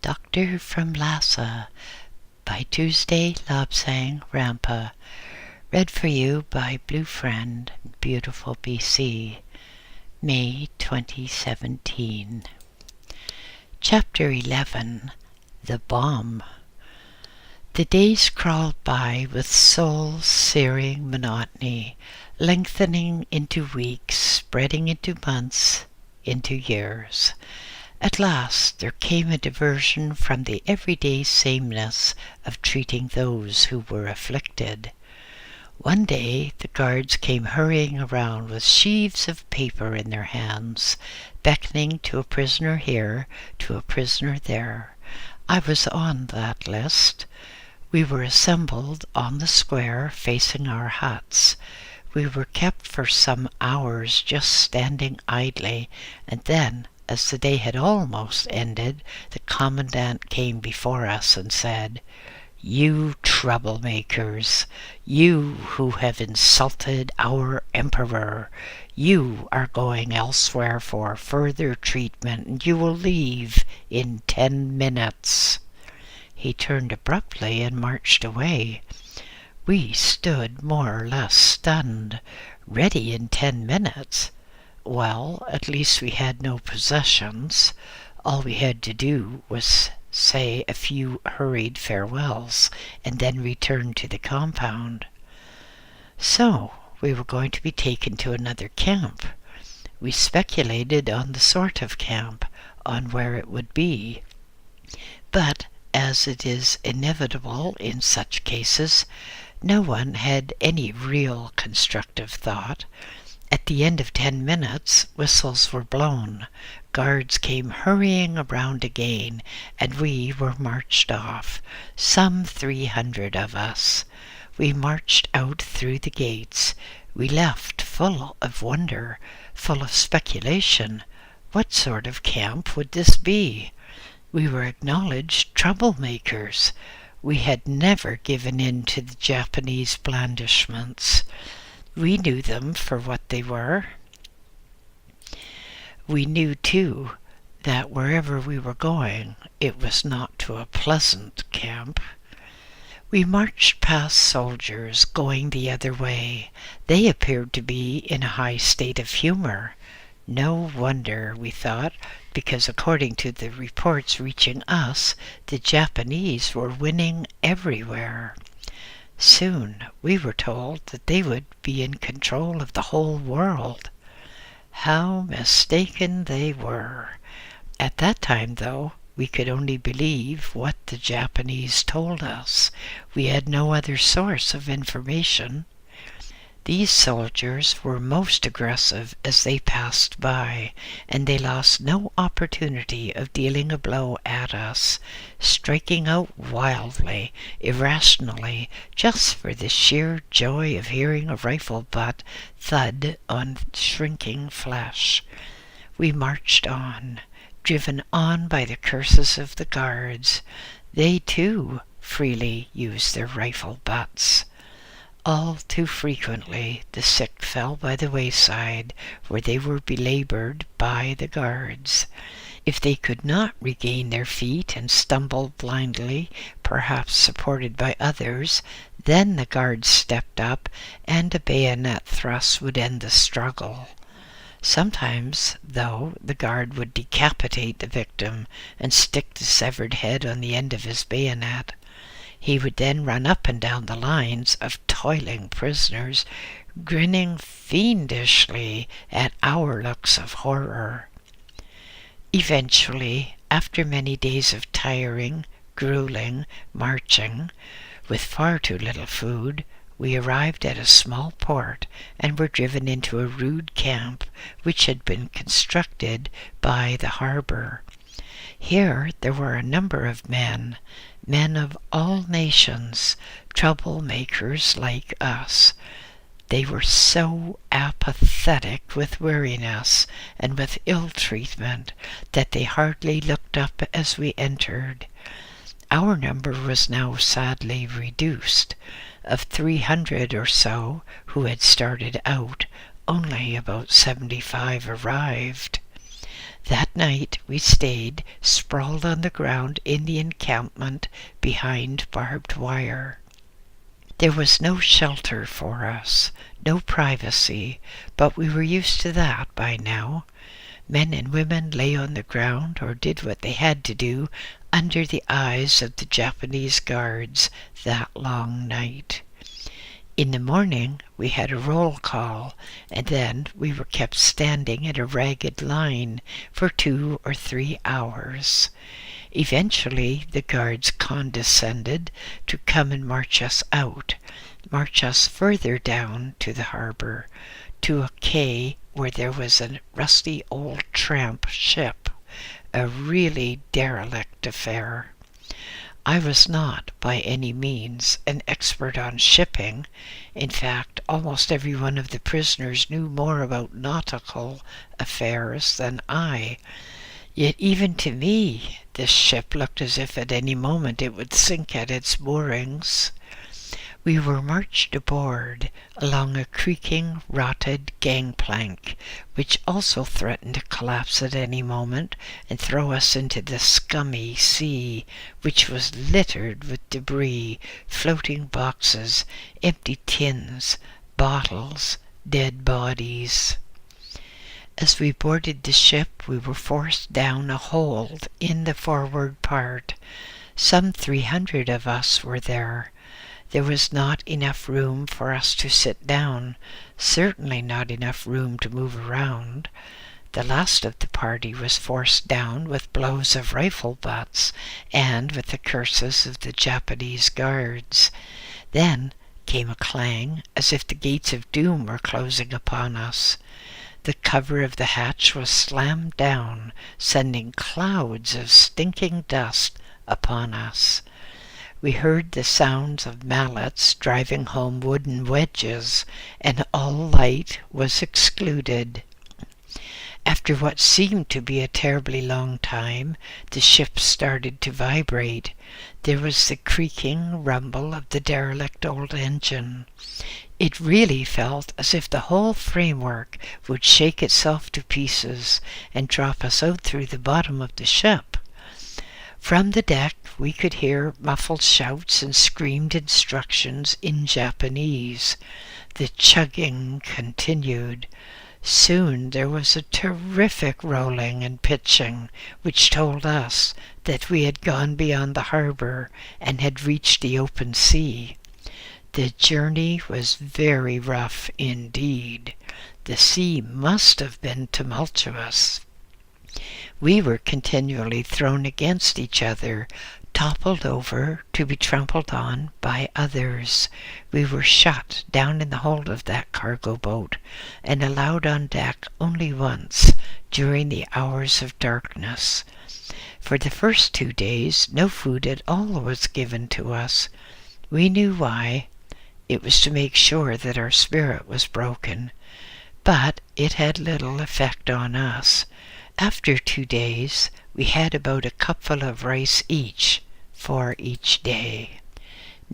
Doctor from Lhasa by Tuesday Lobsang Rampa. Read for you by BlueFriend, beautiful BC, May 2017. Chapter 11. The Bomb. The days crawled by with soul-searing monotony, lengthening into weeks, spreading into months, into years. At last there came a diversion from the everyday sameness of treating those who were afflicted. One day the guards came hurrying around with sheaves of paper in their hands, beckoning to a prisoner here, to a prisoner there. I was on that list. We were assembled on the square facing our huts. We were kept for some hours just standing idly, and then, as the day had almost ended, the commandant came before us and said, "You troublemakers, you who have insulted our emperor, you are going elsewhere for further treatment, and you will leave in 10 minutes. He turned abruptly and marched away. We stood more or less stunned. Ready in 10 minutes? Well, at least we had no possessions. All we had to do was say a few hurried farewells and then return to the compound. So, we were going to be taken to another camp. We speculated on the sort of camp, on where it would be. But, as it is inevitable in such cases, no one had any real constructive thought. At the end of 10 minutes, whistles were blown, guards came hurrying around again, and we were marched off, some 300 of us. We marched out through the gates. We left full of wonder, full of speculation. What sort of camp would this be? We were acknowledged troublemakers. We had never given in to the Japanese blandishments. We knew them for what they were. We knew, too, that wherever we were going, it was not to a pleasant camp. We marched past soldiers going the other way. They appeared to be in a high state of humor. No wonder, we thought, because according to the reports reaching us, the Japanese were winning everywhere. Soon we were told that they would be in control of the whole world. How mistaken they were. At that time, though, we could only believe what the Japanese told us. We had no other source of information. These soldiers were most aggressive as they passed by, and they lost no opportunity of dealing a blow at us, striking out wildly, irrationally, just for the sheer joy of hearing a rifle butt thud on shrinking flesh. We marched on, driven on by the curses of the guards. They, too, freely used their rifle butts. All too frequently the sick fell by the wayside, where they were belaboured by the guards. If they could not regain their feet and stumbled blindly, perhaps supported by others, then the guards stepped up, and a bayonet thrust would end the struggle. Sometimes, though, the guard would decapitate the victim and stick the severed head on the end of his bayonet. He would then run up and down the lines of toiling prisoners, grinning fiendishly at our looks of horror. Eventually, after many days of tiring, grueling marching, with far too little food, we arrived at a small port and were driven into a rude camp which had been constructed by the harbor. Here there were a number of men of all nations, troublemakers like us. They were so apathetic with weariness and with ill treatment that they hardly looked up as we entered. Our number was now sadly reduced. Of 300 or so who had started out, only about 75 arrived. That night we stayed sprawled on the ground in the encampment behind barbed wire. There was no shelter for us, no privacy, but we were used to that by now. Men and women lay on the ground or did what they had to do under the eyes of the Japanese guards that long night. In the morning we had a roll call, and then we were kept standing in a ragged line for 2 or 3 hours. Eventually the guards condescended to come and march us out, march us further down to the harbor, to a quay where there was a rusty old tramp ship, a really derelict affair. I was not, by any means, an expert on shipping. In fact, almost every one of the prisoners knew more about nautical affairs than I. Yet even to me, this ship looked as if at any moment it would sink at its moorings. We were marched aboard along a creaking, rotted gangplank, which also threatened to collapse at any moment and throw us into the scummy sea, which was littered with debris, floating boxes, empty tins, bottles, dead bodies. As we boarded the ship, we were forced down a hold in the forward part. Some 300 of us were there. There was not enough room for us to sit down, certainly not enough room to move around. The last of the party was forced down with blows of rifle butts and with the curses of the Japanese guards. Then came a clang as if the gates of doom were closing upon us. The cover of the hatch was slammed down, sending clouds of stinking dust upon us. We heard the sounds of mallets driving home wooden wedges, and all light was excluded. After what seemed to be a terribly long time, the ship started to vibrate. There was the creaking rumble of the derelict old engine. It really felt as if the whole framework would shake itself to pieces and drop us out through the bottom of the ship. From the deck we could hear muffled shouts and screamed instructions in Japanese. The chugging continued. Soon there was a terrific rolling and pitching, which told us that we had gone beyond the harbor and had reached the open sea. The journey was very rough indeed. The sea must have been tumultuous. We were continually thrown against each other, toppled over to be trampled on by others. We were shut down in the hold of that cargo boat and allowed on deck only once during the hours of darkness. For the first 2 days, no food at all was given to us. We knew why. It was to make sure that our spirit was broken. But it had little effect on us. After 2 days, we had about a cupful of rice each for each day.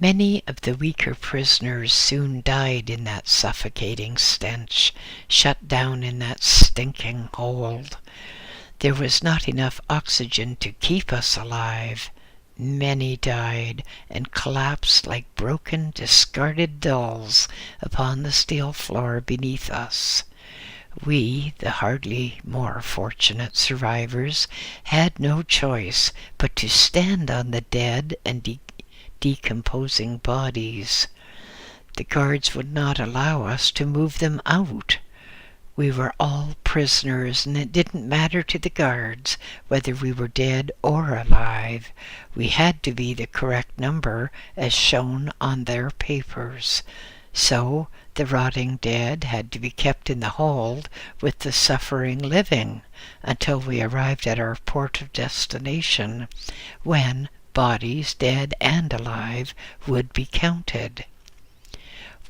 Many of the weaker prisoners soon died in that suffocating stench, shut down in that stinking hold. There was not enough oxygen to keep us alive. Many died and collapsed like broken, discarded dolls upon the steel floor beneath us. We, the hardly more fortunate survivors, had no choice but to stand on the dead and decomposing bodies. The guards would not allow us to move them out. We were all prisoners, and it didn't matter to the guards whether we were dead or alive. We had to be the correct number as shown on their papers. So the rotting dead had to be kept in the hold with the suffering living until we arrived at our port of destination, when bodies, dead and alive, would be counted.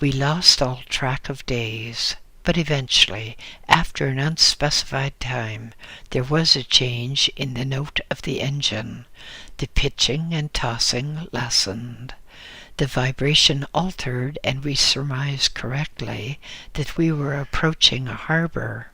We lost all track of days, but eventually, after an unspecified time, there was a change in the note of the engine. The pitching and tossing lessened. The vibration altered, and we surmised correctly that we were approaching a harbor.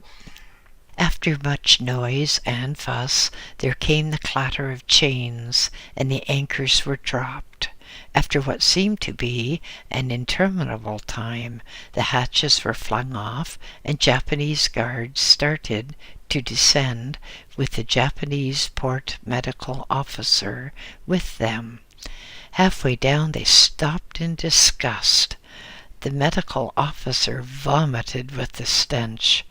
After much noise and fuss, there came the clatter of chains, and the anchors were dropped. After what seemed to be an interminable time, the hatches were flung off, and Japanese guards started to descend, with the Japanese port medical officer with them. Halfway down, they stopped in disgust. The medical officer vomited with the stench,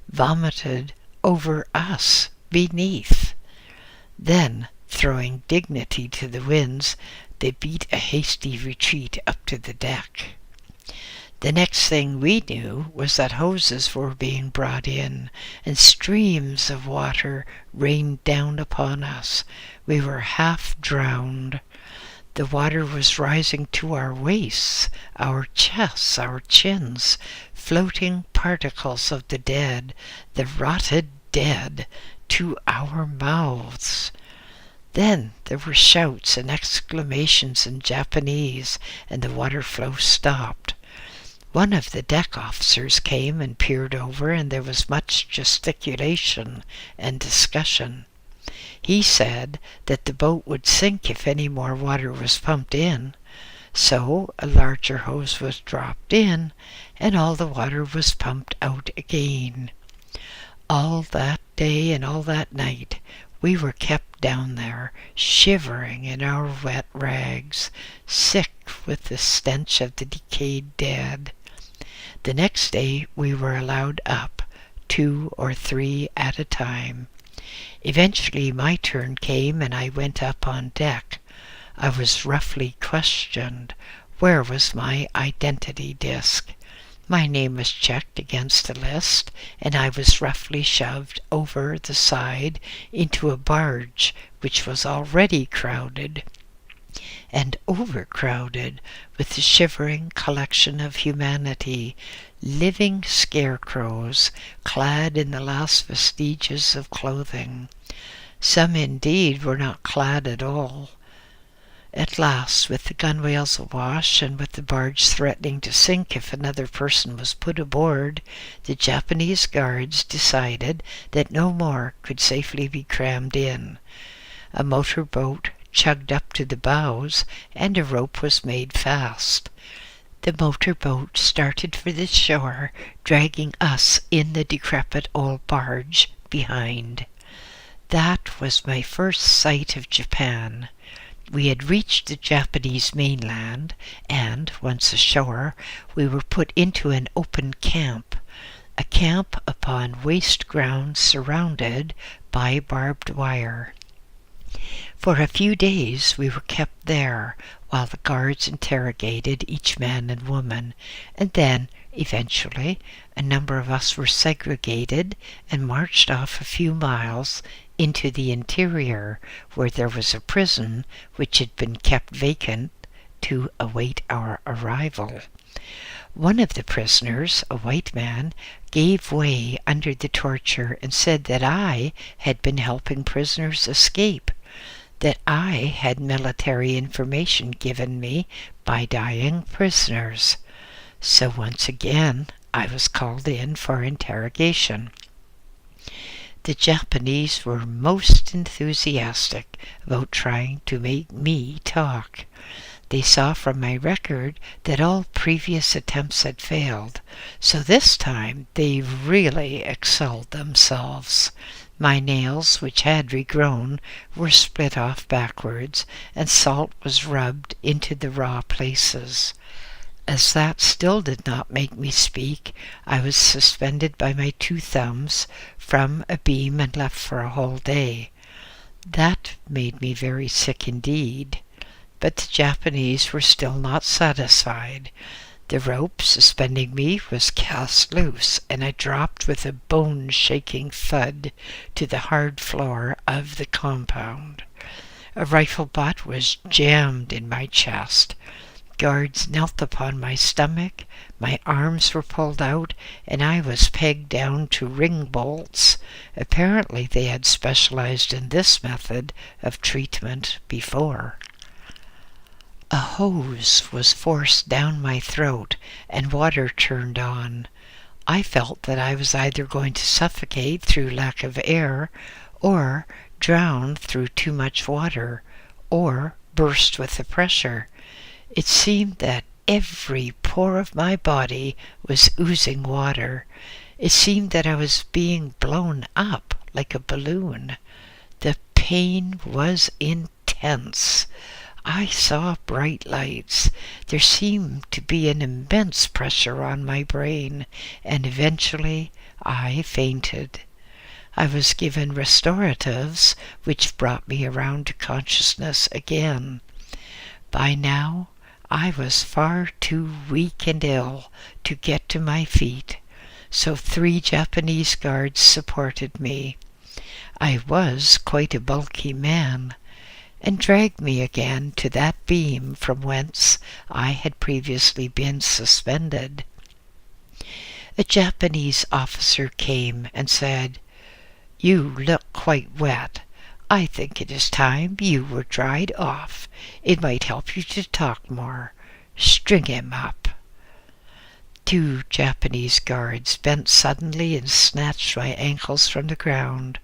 vomited over us beneath. Then, throwing dignity to the winds, they beat a hasty retreat up to the deck. The next thing we knew was that hoses were being brought in, and streams of water rained down upon us. We were half drowned. The water was rising to our waists, our chests, our chins, floating particles of the dead, the rotted dead, to our mouths. Then there were shouts and exclamations in Japanese, and the water flow stopped. One of the deck officers came and peered over, and there was much gesticulation and discussion. He said that the boat would sink if any more water was pumped in. So a larger hose was dropped in, and all the water was pumped out again. All that day and all that night we were kept down there, shivering in our wet rags, sick with the stench of the decayed dead. The next day we were allowed up, 2 or 3 at a time. Eventually my turn came, and I went up on deck. I was roughly questioned. Where was my identity disc? My name was checked against a list, and I was roughly shoved over the side into a barge which was already crowded and overcrowded with the shivering collection of humanity, living scarecrows clad in the last vestiges of clothing. Some indeed were not clad at all. At last, with the gunwales awash and with the barge threatening to sink if another person was put aboard, the Japanese guards decided that no more could safely be crammed in. A motor boat chugged up to the bows, and a rope was made fast. The motor boat started for the shore, dragging us in the decrepit old barge behind. That was my first sight of Japan. We had reached the Japanese mainland, and, once ashore, we were put into an open camp, a camp upon waste ground surrounded by barbed wire. For a few days we were kept there, while the guards interrogated each man and woman, and then, eventually, a number of us were segregated and marched off a few miles into the interior, where there was a prison which had been kept vacant to await our arrival. One of the prisoners, a white man, gave way under the torture and said that I had been helping prisoners escape, that I had military information given me by dying prisoners. So once again I was called in for interrogation. The Japanese were most enthusiastic about trying to make me talk. They saw from my record that all previous attempts had failed, so this time they really excelled themselves. My nails, which had regrown, were split off backwards, and salt was rubbed into the raw places. As that still did not make me speak, I was suspended by my 2 thumbs from a beam and left for a whole day. That made me very sick indeed. But the Japanese were still not satisfied. The rope suspending me was cast loose, and I dropped with a bone-shaking thud to the hard floor of the compound. A rifle butt was jammed in my chest. Guards knelt upon my stomach, my arms were pulled out, and I was pegged down to ring bolts. Apparently they had specialized in this method of treatment before. A hose was forced down my throat, and water turned on. I felt that I was either going to suffocate through lack of air, or drown through too much water, or burst with the pressure. It seemed that every pore of my body was oozing water. It seemed that I was being blown up like a balloon. The pain was intense. I saw bright lights. There seemed to be an immense pressure on my brain, and eventually I fainted. I was given restoratives, which brought me around to consciousness again. By now, I was far too weak and ill to get to my feet, so 3 Japanese guards supported me. I was quite a bulky man, and dragged me again to that beam from whence I had previously been suspended. A Japanese officer came and said, "You look quite wet. I think it is time you were dried off. It might help you to talk more. String him up." 2 Japanese guards bent suddenly and snatched my ankles from the ground,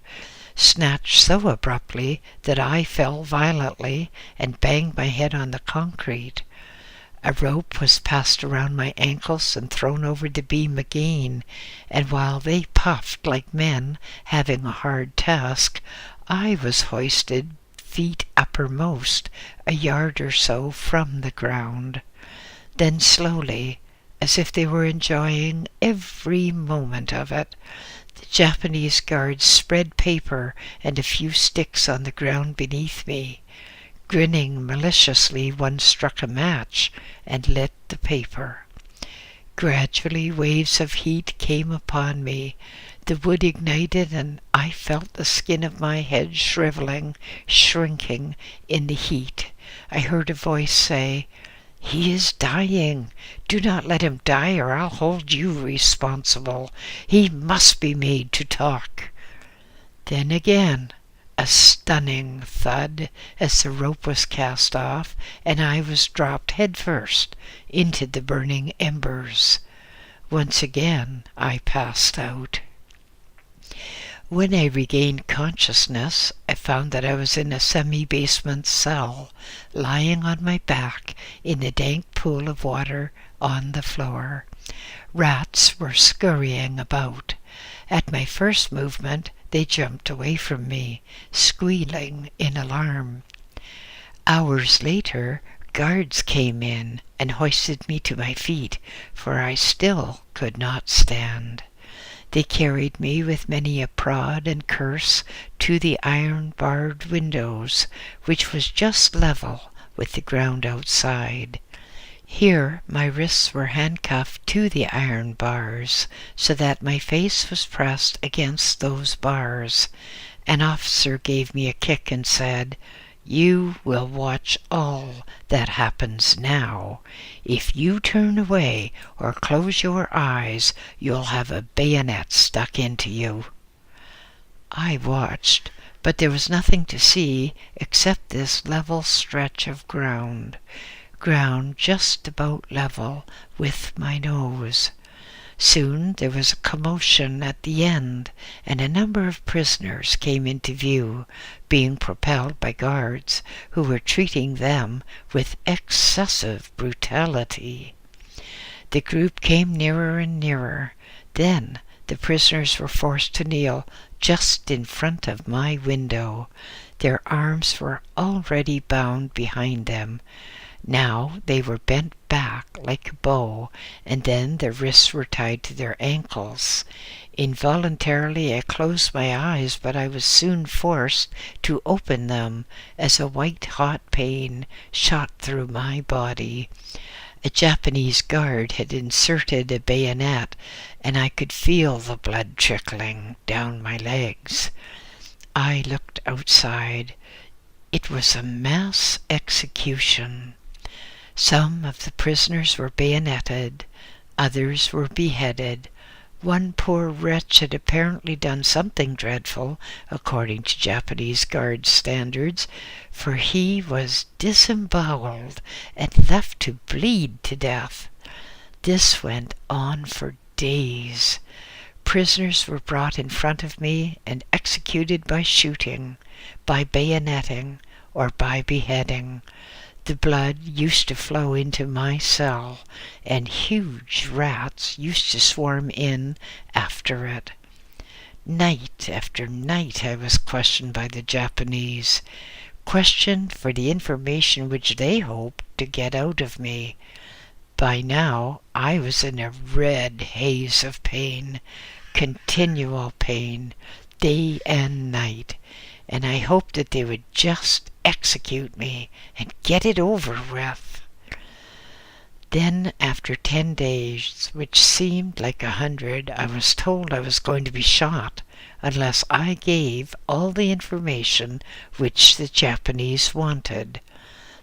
snatched so abruptly that I fell violently and banged my head on the concrete. A rope was passed around my ankles and thrown over the beam again, and while they puffed like men having a hard task, I was hoisted feet uppermost, a yard or so from the ground. Then slowly, as if they were enjoying every moment of it, the Japanese guards spread paper and a few sticks on the ground beneath me. Grinning maliciously, one struck a match and lit the paper. Gradually waves of heat came upon me. The wood ignited, and I felt the skin of my head shriveling, shrinking in the heat. I heard a voice say, "He is dying. Do not let him die, or I'll hold you responsible. He must be made to talk." Then again, a stunning thud as the rope was cast off, and I was dropped headfirst into the burning embers. Once again I passed out. When I regained consciousness, I found that I was in a semi-basement cell, lying on my back in a dank pool of water on the floor. Rats were scurrying about. At my first movement, they jumped away from me, squealing in alarm. Hours later, guards came in and hoisted me to my feet, for I still could not stand. They carried me with many a prod and curse to the iron-barred windows, which was just level with the ground outside. Here my wrists were handcuffed to the iron bars, so that my face was pressed against those bars. An officer gave me a kick and said, "You will watch all that happens now. If you turn away or close your eyes, you'll have a bayonet stuck into you." I watched, but there was nothing to see except this level stretch of ground just about level with my nose. Soon there was a commotion at the end, and a number of prisoners came into view, being propelled by guards who were treating them with excessive brutality. The group came nearer and nearer. Then the prisoners were forced to kneel just in front of my window. Their arms were already bound behind them. Now they were bent back like a bow, and then their wrists were tied to their ankles. Involuntarily I closed my eyes, but I was soon forced to open them as a white-hot pain shot through my body. A Japanese guard had inserted a bayonet, and I could feel the blood trickling down my legs. I looked outside. It was a mass execution. Some of the prisoners were bayoneted, others were beheaded. One poor wretch had apparently done something dreadful, according to Japanese guard standards, for he was disemboweled and left to bleed to death. This went on for days. Prisoners were brought in front of me and executed by shooting, by bayoneting, or by beheading. The blood used to flow into my cell, and huge rats used to swarm in after it. Night after night I was questioned by the Japanese, questioned for the information which they hoped to get out of me. By now I was in a red haze of pain, continual pain, day and night, and I hoped that they would just execute me and get it over with. Then, after 10 days, which seemed like 100, I was told I was going to be shot unless I gave all the information which the Japanese wanted.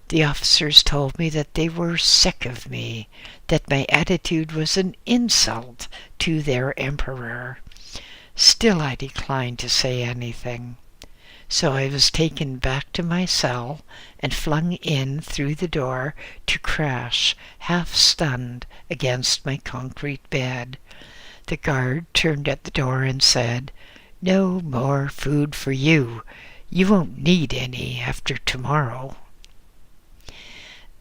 The officers told me that they were sick of me, that my attitude was an insult to their emperor. Still I declined to say anything. So I was taken back to my cell and flung in through the door to crash, half stunned, against my concrete bed. The guard turned at the door and said, "No more food for you. You won't need any after tomorrow."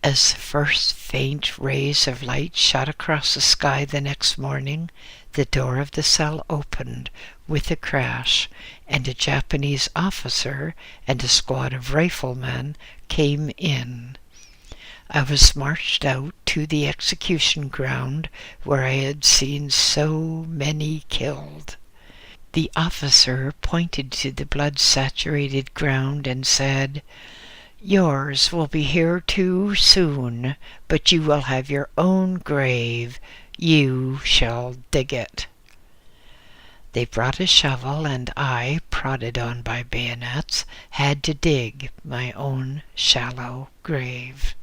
As the first faint rays of light shot across the sky the next morning, the door of the cell opened with a crash, and a Japanese officer and a squad of riflemen came in. I was marched out to the execution ground where I had seen so many killed. The officer pointed to the blood-saturated ground and said, "Yours will be here too soon, but you will have your own grave. You shall dig it." They brought a shovel, and I, prodded on by bayonets, had to dig my own shallow grave.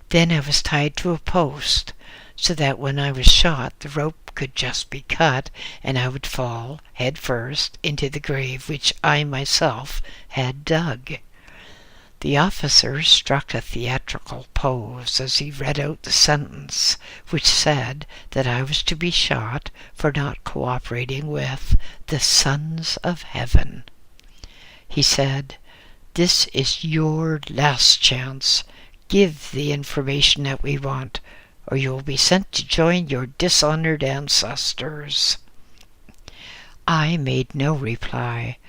Then I was tied to a post, so that when I was shot the rope could just be cut, and I would fall head first into the grave which I myself had dug. The officer struck a theatrical pose as he read out the sentence, which said that I was to be shot for not cooperating with the sons of heaven. He said, "This is your last chance. Give the information that we want, or you will be sent to join your dishonored ancestors." I made no reply.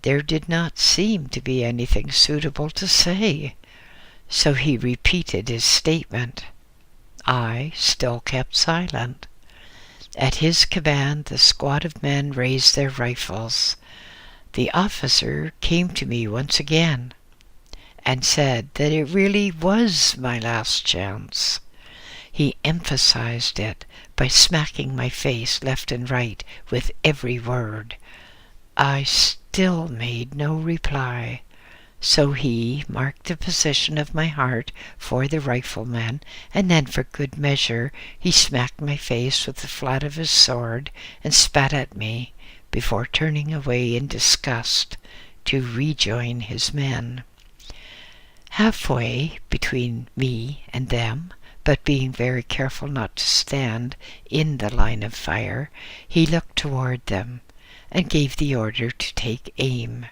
There did not seem to be anything suitable to say, so he repeated his statement. I still kept silent. At his command, the squad of men raised their rifles. The officer came to me once again and said that it really was my last chance. He emphasized it by smacking my face left and right with every word. I still made no reply, so he marked the position of my heart for the rifleman, and then for good measure he smacked my face with the flat of his sword and spat at me before turning away in disgust to rejoin his men. Halfway between me and them, but being very careful not to stand in the line of fire, he looked toward them and gave the order to take aim.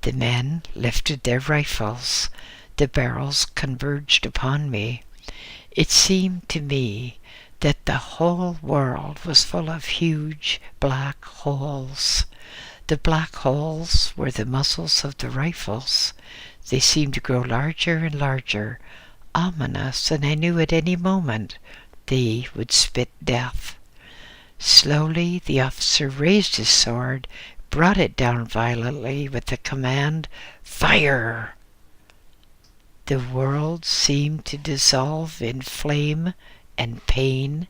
The men lifted their rifles. The barrels converged upon me. It seemed to me that the whole world was full of huge black holes. The black holes were the muzzles of the rifles. They seemed to grow larger and larger, ominous, and I knew at any moment they would spit death. Slowly the officer raised his sword, brought it down violently with the command, "Fire!" The world seemed to dissolve in flame and pain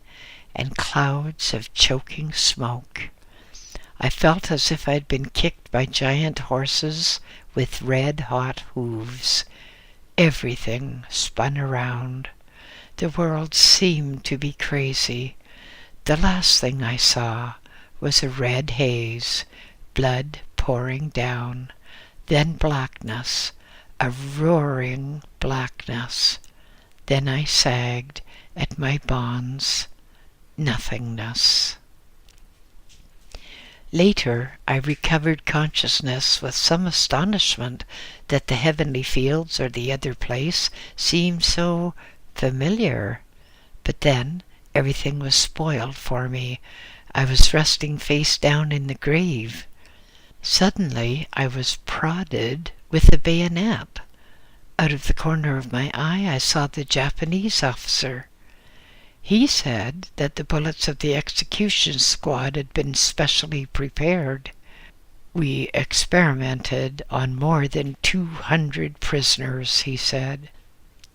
and clouds of choking smoke. I felt as if I had been kicked by giant horses with red-hot hooves. Everything spun around. The world seemed to be crazy. The last thing I saw was a red haze, blood pouring down, then blackness, a roaring blackness. Then I sagged at my bonds nothingness. Later, I recovered consciousness with some astonishment that the heavenly fields or the other place seemed so familiar. But then everything was spoiled for me. I was resting face down in the grave. Suddenly I was prodded with a bayonet. Out of the corner of my eye I saw the Japanese officer. He said that the bullets of the execution squad had been specially prepared. We experimented on more than 200 prisoners, he said.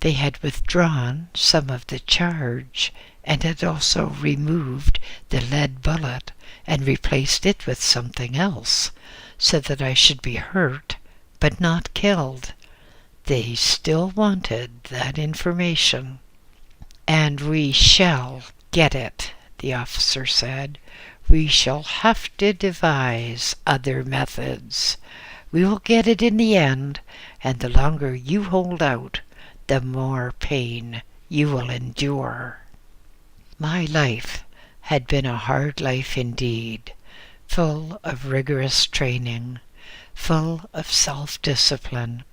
They had withdrawn some of the charge and had also removed the lead bullet and replaced it with something else, so that I should be hurt but not killed. They still wanted that information. "And we shall get it," the officer said. "We shall have to devise other methods. We will get it in the end, and the longer you hold out, the more pain you will endure." My life had been a hard life indeed, full of rigorous training, full of self-discipline,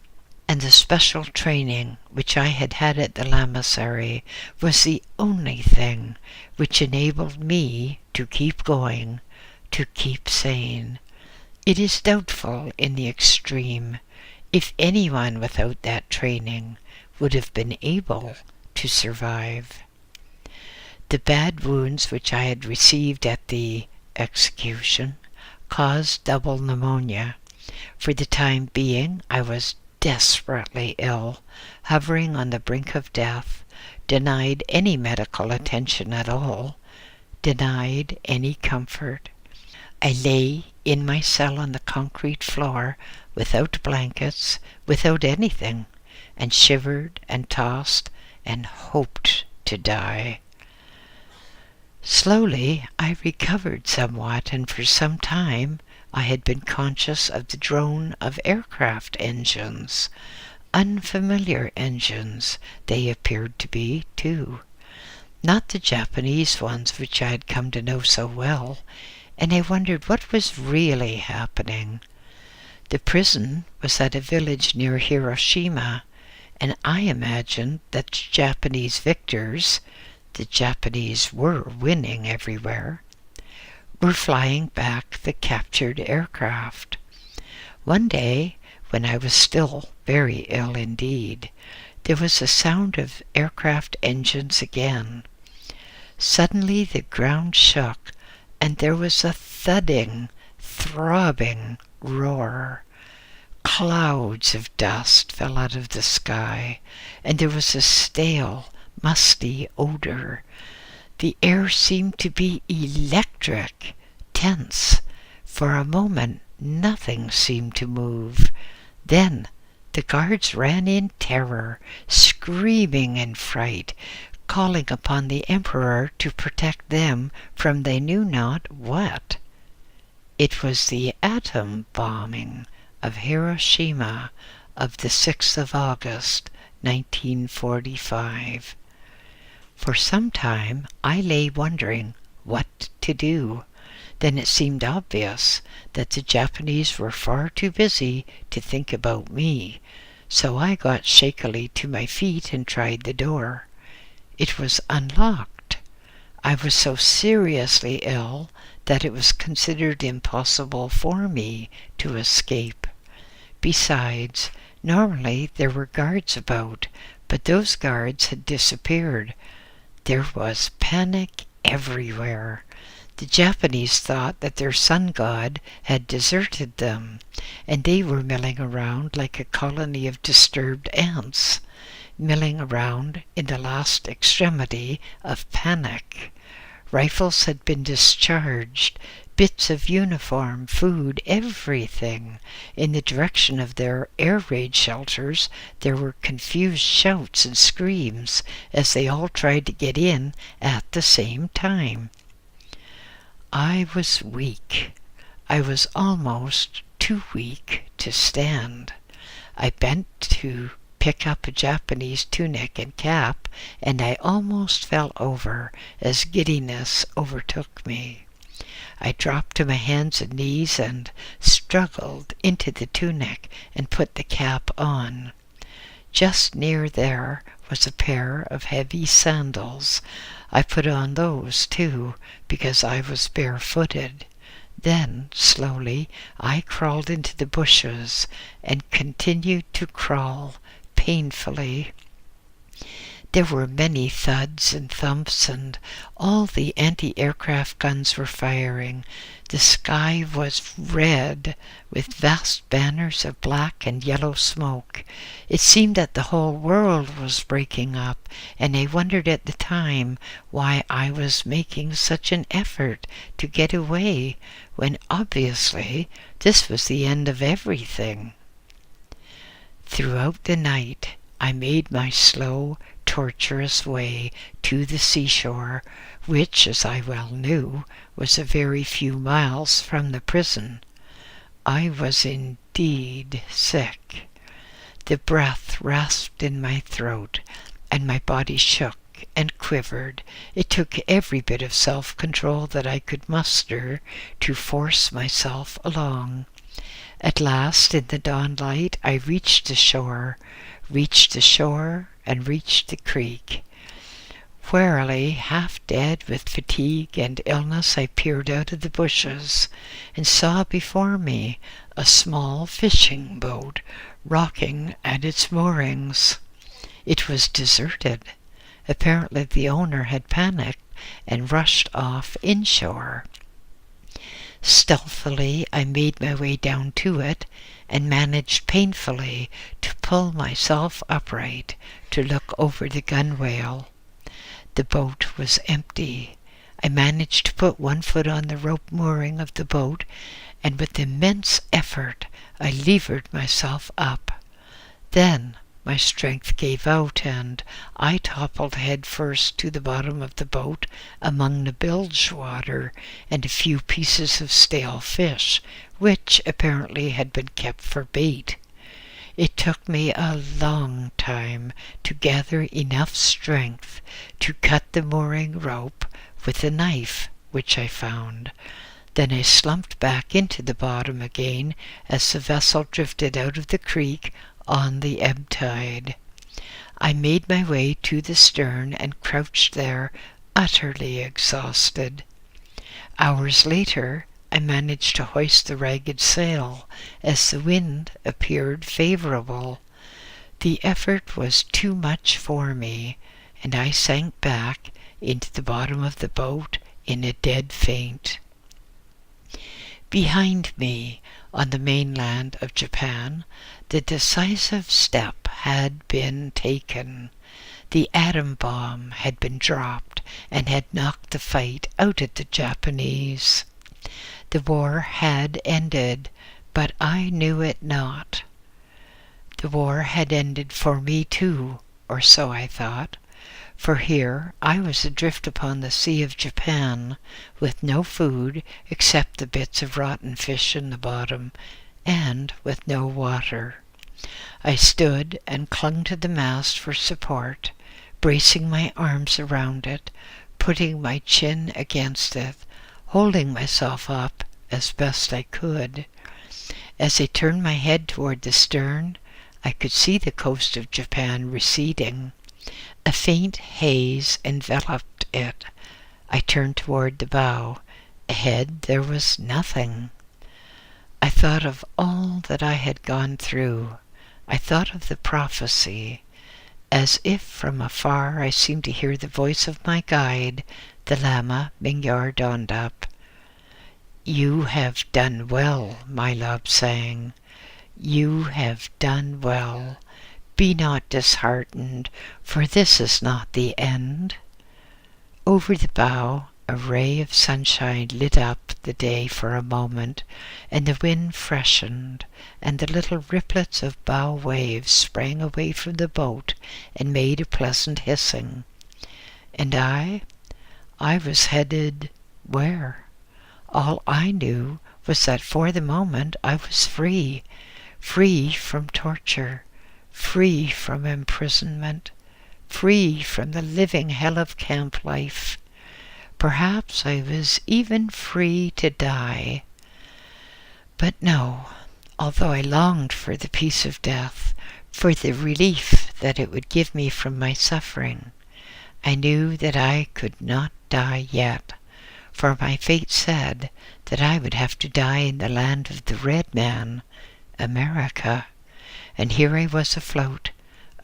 and the special training which I had had at the Lamasery was the only thing which enabled me to keep going, to keep sane. It is doubtful in the extreme if anyone without that training would have been able to survive. The bad wounds which I had received at the execution caused double pneumonia. For the time being, I was desperately ill, hovering on the brink of death, denied any medical attention at all, denied any comfort. I lay in my cell on the concrete floor, without blankets, without anything, and shivered and tossed and hoped to die. Slowly I recovered somewhat, and for some time I had been conscious of the drone of aircraft engines. Unfamiliar engines they appeared to be, too. Not the Japanese ones which I had come to know so well, and I wondered what was really happening. The prison was at a village near Hiroshima, and I imagined that the Japanese victors, the Japanese were winning everywhere, were flying back the captured aircraft. One day, when I was still very ill indeed, there was a sound of aircraft engines again. Suddenly the ground shook, and there was a thudding, throbbing roar. Clouds of dust fell out of the sky, and there was a stale, musty odor. The air seemed to be electric, tense. For a moment nothing seemed to move. Then the guards ran in terror, screaming in fright, calling upon the emperor to protect them from they knew not what. It was the atom bombing of Hiroshima of the 6th of August, 1945. For some time I lay wondering what to do. Then it seemed obvious that the Japanese were far too busy to think about me, so I got shakily to my feet and tried the door. It was unlocked. I was so seriously ill that it was considered impossible for me to escape. Besides, normally there were guards about, but those guards had disappeared. There was panic everywhere. The Japanese thought that their sun god had deserted them, and they were milling around like a colony of disturbed ants, milling around in the last extremity of panic. Rifles had been discharged, bits of uniform, food, everything. In the direction of their air raid shelters there were confused shouts and screams as they all tried to get in at the same time. I was weak. I was almost too weak to stand. I bent to pick up a Japanese tunic and cap, and I almost fell over as giddiness overtook me. I dropped to my hands and knees and struggled into the tunic and put the cap on. Just near there was a pair of heavy sandals. I put on those too, because I was barefooted. Then, slowly, I crawled into the bushes and continued to crawl painfully. There were many thuds and thumps, and all the anti-aircraft guns were firing. The sky was red, with vast banners of black and yellow smoke. It seemed that the whole world was breaking up, and I wondered at the time why I was making such an effort to get away, when obviously this was the end of everything. Throughout the night, I made my slow, tortuous way to the seashore, which, as I well knew, was a very few miles from the prison. I was indeed sick. The breath rasped in my throat, and my body shook and quivered. It took every bit of self-control that I could muster to force myself along. At last, in the dawnlight, I reached the shore and reached the creek. Wearily, half dead with fatigue and illness, I peered out of the bushes and saw before me a small fishing boat rocking at its moorings. It was deserted. Apparently the owner had panicked and rushed off inshore. Stealthily, I made my way down to it and managed painfully to pull myself upright to look over the gunwale. The boat was empty. I managed to put one foot on the rope mooring of the boat, and with immense effort I levered myself up. Then my strength gave out, and I toppled head first to the bottom of the boat among the bilge water and a few pieces of stale fish, which apparently had been kept for bait. It took me a long time to gather enough strength to cut the mooring rope with a knife, which I found. Then I slumped back into the bottom again as the vessel drifted out of the creek on the ebb tide. I made my way to the stern and crouched there, utterly exhausted. Hours later, I managed to hoist the ragged sail as the wind appeared favorable. The effort was too much for me, and I sank back into the bottom of the boat in a dead faint. Behind me, on the mainland of Japan, the decisive step had been taken. The atom bomb had been dropped and had knocked the fight out of the Japanese. The war had ended, but I knew it not. The war had ended for me too, or so I thought, for here I was adrift upon the sea of Japan, with no food except the bits of rotten fish in the bottom, and with no water. I stood and clung to the mast for support, bracing my arms around it, putting my chin against it, holding myself up as best I could. As I turned my head toward the stern, I could see the coast of Japan receding. A faint haze enveloped it. I turned toward the bow. Ahead there was nothing. I thought of all that I had gone through. I thought of the prophecy. As if from afar I seemed to hear the voice of my guide, the Lama Mingyar Dondup. "You have done well," my love sang. "You have done well. Be not disheartened, for this is not the end." Over the bow, a ray of sunshine lit up the day for a moment, and the wind freshened, and the little riplets of bow waves sprang away from the boat and made a pleasant hissing. And I was headed where? All I knew was that for the moment I was free from torture, free from imprisonment, free from the living hell of camp life. Perhaps I was even free to die. But no, although I longed for the peace of death, for the relief that it would give me from my suffering, I knew that I could not die yet, for my fate said that I would have to die in the land of the red man, America. And here I was afloat,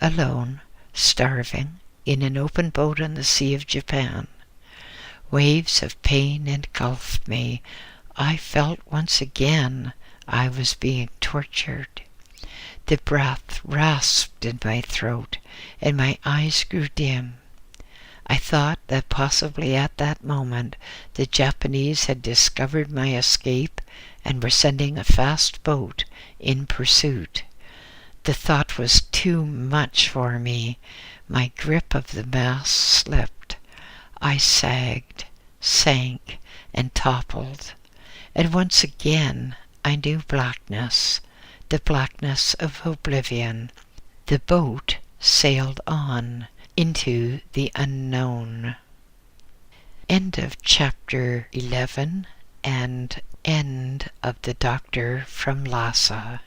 alone, starving, in an open boat on the Sea of Japan. Waves of pain engulfed me. I felt once again I was being tortured. The breath rasped in my throat, and my eyes grew dim. I thought that possibly at that moment the Japanese had discovered my escape and were sending a fast boat in pursuit. The thought was too much for me. My grip of the mast slipped. I sagged, sank, and toppled. And once again I knew blackness, the blackness of oblivion. The boat sailed on into the unknown. End of chapter 11 and end of The Doctor from Lhasa.